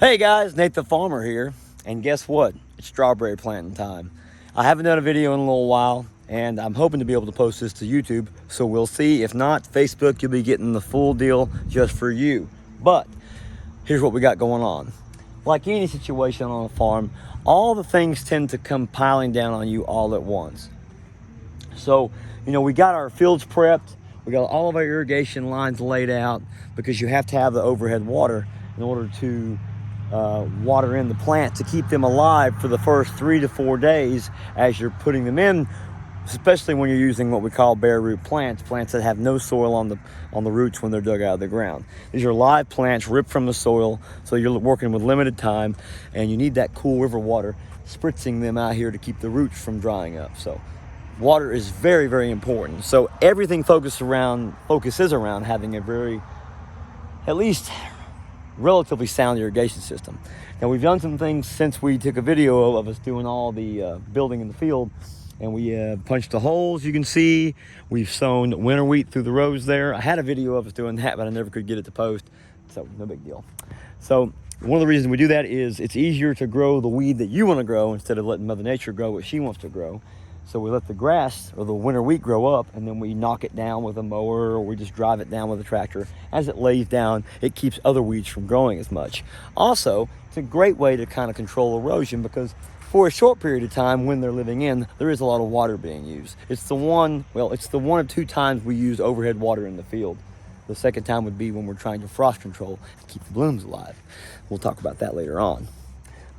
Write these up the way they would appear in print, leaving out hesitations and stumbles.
Hey guys, Nate the Farmer here, and guess what? It's strawberry planting time. I haven't done a video in a little while, and I'm hoping to be able to post this to YouTube, so we'll see. If not, Facebook, you'll be getting the full deal just for you. But here's what we got going on. Like any situation on a farm, all the things tend to come piling down on you all at once. So, we got our fields prepped, we got all of our irrigation lines laid out, because you have to have the overhead water in order to water in the plant to keep them alive for the first 3 to 4 days as you're putting them in, especially when you're using what we call bare root plants that have no soil on the roots when they're dug out of the ground. These are live plants ripped from the soil, so you're working with limited time, and you need that cool river water spritzing them out here to keep the roots from drying up. So water is very, very important. So everything focuses around having a very, at least relatively sound irrigation system. Now, we've done some things since we took a video of us doing all the building in the field, and we punched the holes. You can see we've sown winter wheat through the rows there. I had a video of us doing that, but I never could get it to post, so no big deal. So one of the reasons we do that is it's easier to grow the weed that you want to grow instead of letting Mother Nature grow what she wants to grow. So we let the grass or the winter wheat grow up, and then we knock it down with a mower, or we just drive it down with a tractor. As it lays down, it keeps other weeds from growing as much. Also, it's a great way to kind of control erosion, because for a short period of time when they're living in, there is a lot of water being used. It's the one of 2 times we use overhead water in the field. The second time would be when we're trying to frost control to keep the blooms alive. We'll talk about that later on.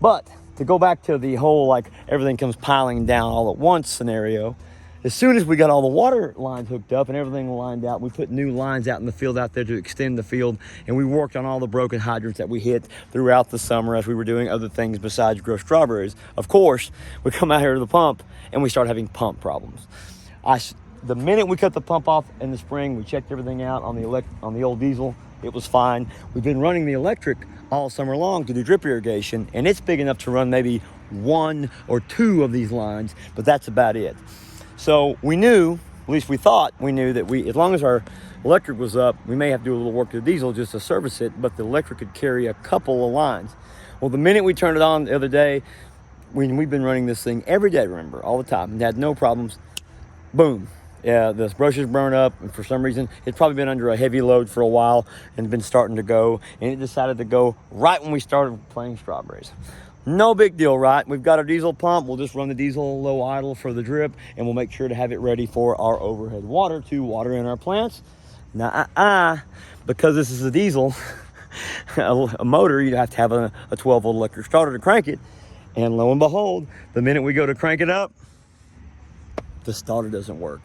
But to go back to the whole everything comes piling down all at once scenario, as soon as we got all the water lines hooked up and everything lined out, we put new lines out in the field out there to extend the field, and we worked on all the broken hydrants that we hit throughout the summer as we were doing other things besides grow strawberries. Of course, we come out here to the pump and we start having pump problems. The minute we cut the pump off in the spring, we checked everything out on the old diesel. It was fine. We've been running the electric all summer long to do drip irrigation, and it's big enough to run maybe 1 or 2 of these lines, but that's about it. So we knew, at least we thought we knew, that as long as our electric was up, we may have to do a little work to the diesel just to service it, but the electric could carry a couple of lines. Well, the minute we turned it on the other day, we've been running this thing every day, remember, all the time, and had no problems. Boom. Yeah, the brushes burned up, and for some reason, it's probably been under a heavy load for a while and been starting to go, and it decided to go right when we started planting strawberries. No big deal, right? We've got our diesel pump. We'll just run the diesel low idle for the drip, and we'll make sure to have it ready for our overhead water to water in our plants. Now, because this is a diesel, a motor, you have to have a 12-volt electric starter to crank it, and lo and behold, the minute we go to crank it up, the starter doesn't work.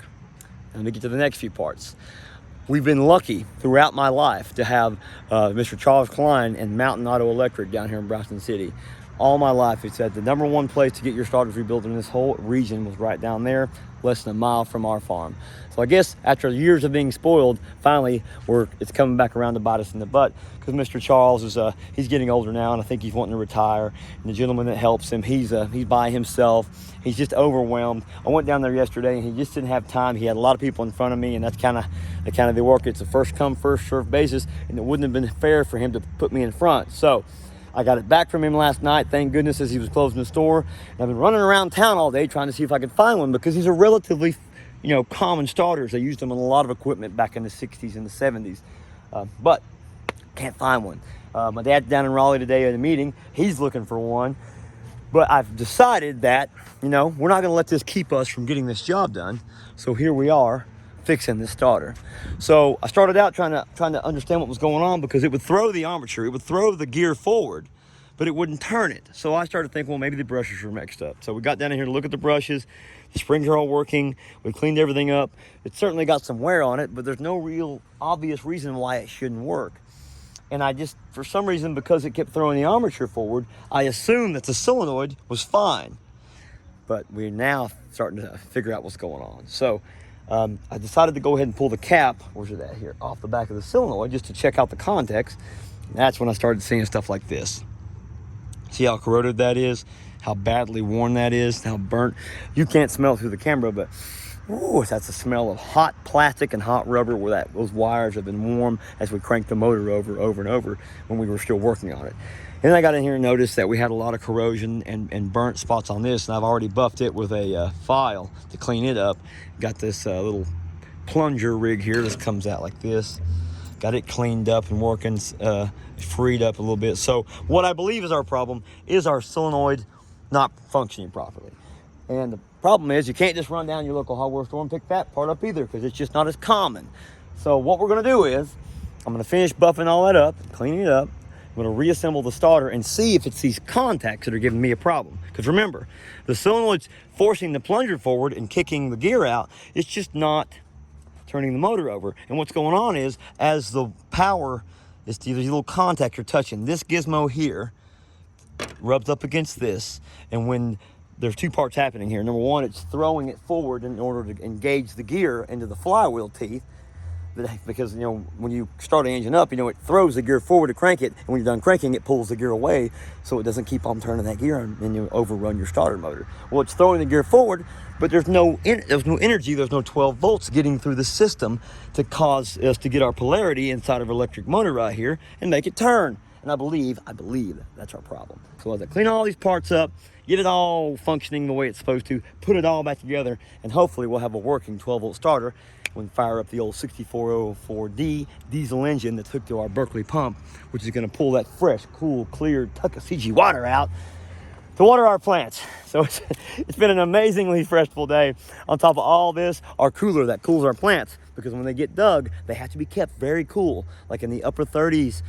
Let me get to the next few parts. We've been lucky throughout my life to have Mr. Charles Klein and Mountain Auto Electric down here in Brownston City. All my life, it's said the number one place to get your starters rebuilt in this whole region was right down there, less than a mile from our farm. So I guess after years of being spoiled, finally it's coming back around to bite us in the butt, because Mr. Charles he's getting older now, and I think he's wanting to retire. And the gentleman that helps him, he's by himself. He's just overwhelmed. I went down there yesterday, and he just didn't have time. He had a lot of people in front of me, and that's kind of the work. It's a first come, first served basis, and it wouldn't have been fair for him to put me in front. So I got it back from him last night, thank goodness, as he was closing the store. And I've been running around town all day trying to see if I could find one, because these are relatively, common starters. They used them on a lot of equipment back in the 60s and the 70s, but can't find one. My dad's down in Raleigh today at a meeting. He's looking for one, but I've decided that, we're not going to let this keep us from getting this job done. So here we are, fixing this starter. So I started out trying to understand what was going on, because it would throw the armature, it would throw the gear forward, but it wouldn't turn it. So I started thinking, well, maybe the brushes were mixed up. So we got down in here to look at the brushes. The springs are all working. We cleaned everything up. It certainly got some wear on it, but there's no real obvious reason why it shouldn't work. And I just, for some reason, because it kept throwing the armature forward, I assumed that the solenoid was fine. But we're now starting to figure out what's going on. So I decided to go ahead and pull the cap, where's it at here, off the back of the solenoid, just to check out the context. And that's when I started seeing stuff like this. See how corroded that is, how badly worn that is, how burnt. You can't smell it through the camera, but Ooh, that's the smell of hot plastic and hot rubber where those wires have been warm as we cranked the motor over and over when we were still working on it. And I got in here and noticed that we had a lot of corrosion and burnt spots on this, and I've already buffed it with a file to clean it up. Got this little plunger rig here. This comes out like this. Got it cleaned up and working, freed up a little bit. So what I believe is our problem is our solenoid not functioning properly. And the problem is you can't just run down your local hardware store and pick that part up either, because it's just not as common. So what we're gonna do is I'm gonna finish buffing all that up, cleaning it up. I'm gonna reassemble the starter and see if it's these contacts that are giving me a problem. Because remember, the solenoid's forcing the plunger forward and kicking the gear out. It's just not turning the motor over. And what's going on is, as the power is, these little contacts are touching this gizmo here, rubs up against this, and when there's two parts happening here. Number one, it's throwing it forward in order to engage the gear into the flywheel teeth, because you know when you start the engine up, you know it throws the gear forward to crank it, and when you're done cranking, it pulls the gear away so it doesn't keep on turning that gear and you overrun your starter motor. Well, it's throwing the gear forward, but there's no energy, there's no 12 volts getting through the system to cause us to get our polarity inside of our electric motor right here and make it turn. And I believe that's our problem. So as I clean all these parts up, get it all functioning the way it's supposed to, put it all back together, and hopefully we'll have a working 12-volt starter when we fire up the old 6404D diesel engine that's hooked to our Berkeley pump, which is going to pull that fresh, cool, clear Tuckasegee water out to water our plants. So it's been an amazingly freshful day. On top of all this, our cooler that cools our plants, because when they get dug, they have to be kept very cool, like in the upper 30s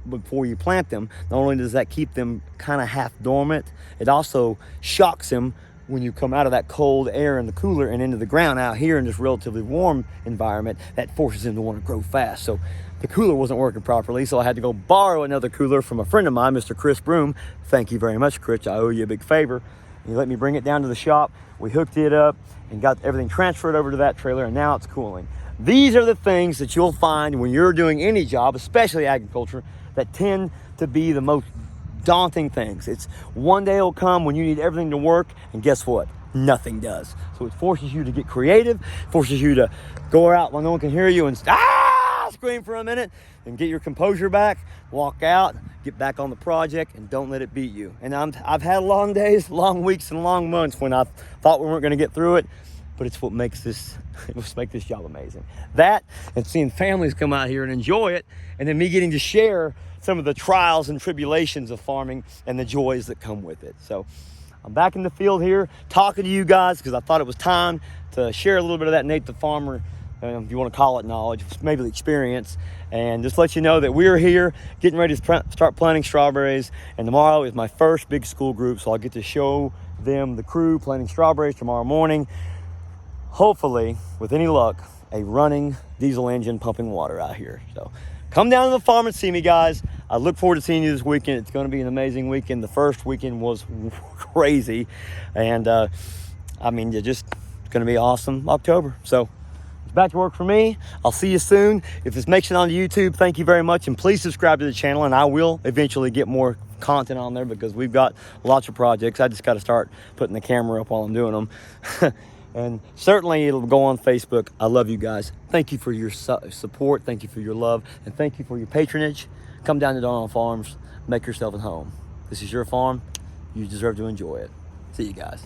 before you plant them. Not only does that keep them kind of half dormant, it also shocks them when you come out of that cold air in the cooler and into the ground out here in this relatively warm environment. That forces them to want to grow fast. So the cooler wasn't working properly, so I had to go borrow another cooler from a friend of mine, Mr. Chris Broom. Thank you very much, Chris. I owe you a big favor. He let me bring it down to the shop. We hooked it up and got everything transferred over to that trailer, and now it's cooling. These are the things that you'll find when you're doing any job, especially agriculture, that tend to be the most daunting things. It's one day will come when you need everything to work, and guess what? Nothing does. So it forces you to get creative, forces you to go out when no one can hear you and scream for a minute and get your composure back, walk out, get back on the project, and don't let it beat you. And I've had long days, long weeks, and long months when I thought we weren't going to get through it, but it's what makes this job amazing. That, and seeing families come out here and enjoy it, and then me getting to share some of the trials and tribulations of farming and the joys that come with it. So I'm back in the field here talking to you guys because I thought it was time to share a little bit of that Nate the Farmer, if you want to call it knowledge, maybe experience, and just let you know that we're here getting ready to start planting strawberries. And tomorrow is my first big school group, so I'll get to show them the crew planting strawberries tomorrow morning. Hopefully, with any luck, a running diesel engine pumping water out here. So come down to the farm and see me, guys. I look forward to seeing you this weekend. It's going to be an amazing weekend. The first weekend was crazy. And, it's going to be awesome October. So it's back to work for me. I'll see you soon. If this makes it onto YouTube, thank you very much. And please subscribe to the channel. And I will eventually get more content on there because we've got lots of projects. I just got to start putting the camera up while I'm doing them. And certainly it'll go on Facebook. I love you guys. Thank you for your support. Thank you for your love. And thank you for your patronage. Come down to Darnall Farms. Make yourself at home. This is your farm. You deserve to enjoy it. See you guys.